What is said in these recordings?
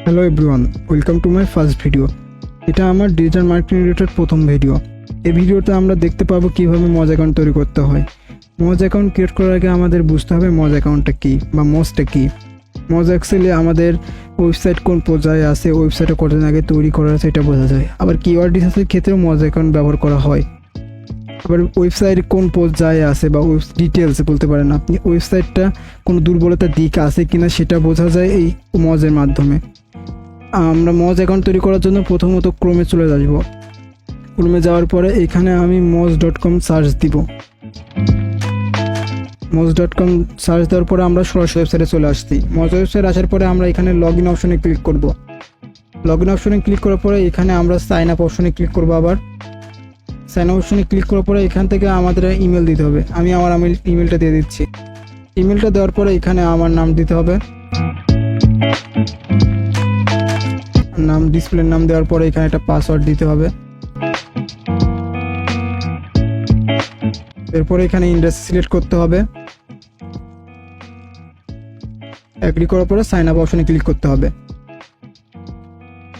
Hello everyone, welcome to my first video. এটা আমার digital marketing related প্রথম video. এই ভিডিওতে আমরা দেখতে পাবো কীভাবে মজ অ্যাকাউন্ট তৈরি করতে হয়। মজ অ্যাকাউন্ট ক্রিয়েট করার আগে আমাদের বুঝতে হবে মজ অ্যাকাউন্টটা কী বা মজটা কী। মজ অ্যাকচুয়ালি আমাদের ওয়েবসাইট কোন পর্যায়ে আছে, ওয়েবসাইটে কতদিন আগে তৈরি করা আছে এটা বোঝা যায়। আবার কিওয়ার্ড রিসার্চের ক্ষেত্রেও মজ অ্যাকাউন্ট ব্যবহার করা হয়। আবার ওয়েবসাইট কোন পর্যায়ে আছে বা ডিটেলসে বলতে পারেন আপনি, ওয়েবসাইটটা কোনো দুর্বলতার দিক আছে কিনা সেটা বোঝা যায় এই মজের মাধ্যমে। আমরা মজ অ্যাকাউন্ট তৈরি করার জন্য প্রথমত ক্রোমে চলে আসবো। ক্রোমে যাওয়ার পরে এখানে আমি moz.com সার্চ দিব। moz.com সার্চ দেওয়ার পরে আমরা সরাসরি ওয়েবসাইটে চলে আসছি। মজ ওয়েবসাইট আসার পরে আমরা এখানে লগ ইন অপশনে ক্লিক করব। লগ ইন অপশনে ক্লিক করার পরে এখানে আমরা সাইন আপ অপশনে ক্লিক করব। আবার সাইন আপ অপশনে ক্লিক করার পরে এখান থেকে আমাদের ইমেল দিতে হবে। আমি আমার ইমেলটা দিয়ে দিচ্ছি। ইমেলটা দেওয়ার পরে এখানে আমার নাম দিতে হবে, নাম ডিসপ্লের নাম দেওয়ার পরে এখানে একটা পাসওয়ার্ড দিতে হবে। এরপরে এখানে ইন্ডাস্ট্রি সিলেক্ট করতে হবে। এগ্রি করার পরে সাইন আপ অপশনে ক্লিক করতে হবে।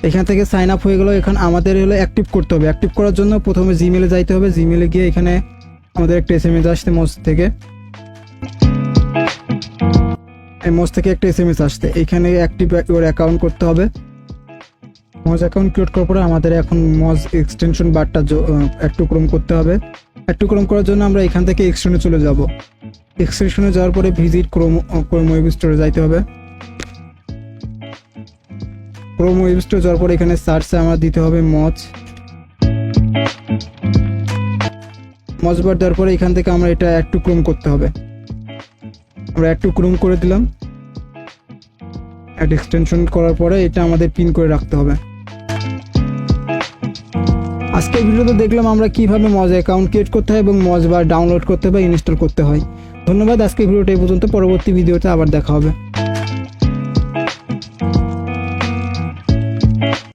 এখান থেকে সাইন আপ হয়ে গেল। এখন আমাদের হলো অ্যাক্টিভ করতে হবে। অ্যাক্টিভ করার জন্য প্রথমে জিমেলে যাইতে হবে। জিমেলে গিয়ে এখানে আমাদের একটা এসএমএস আসছে মজ থেকে। মজ থেকে একটা এসএমএস আসছে, এখানে অ্যাক্টিভ ওর অ্যাকাউন্ট করতে হবে। মজ অ্যাকাউন্ট ক্রিয়েট করার পরে আমাদের এখন মজ এক্সটেনশন বারটা অ্যাড টু ক্রোম করতে হবে। অ্যাড টু ক্রোম করার জন্য আমরা এখান থেকে এক্সটেনশনে চলে যাব। এক্সটেনশনে যাওয়ার পরে ভিজিট ক্রোম ওয়েব স্টোরে যাইতে হবে। ক্রোম ওয়েব স্টোরে যাওয়ার পরে এখানে সার্চে আমরা দিতে হবে মজ বার দেওয়ার পরে এখান থেকে আমরা এটা অ্যাড টু ক্রোম করতে হবে। আমরা অ্যাড টু ক্রোম করে দিলাম। অ্যাড এক্সটেনশন করার পরে এটা আমাদের পিন করে রাখতে হবে। আজকের ভিডিওতে দেখলাম আমরা কিভাবে মজ অ্যাকাউন্ট ক্রিয়েট করতে হয় এবং মজ বার ডাউনলোড করতে বা ইনস্টল করতে হয়। ধন্যবাদ। আজকের ভিডিওটা এই পর্যন্ত। পরবর্তী ভিডিওতে আবার দেখা হবে।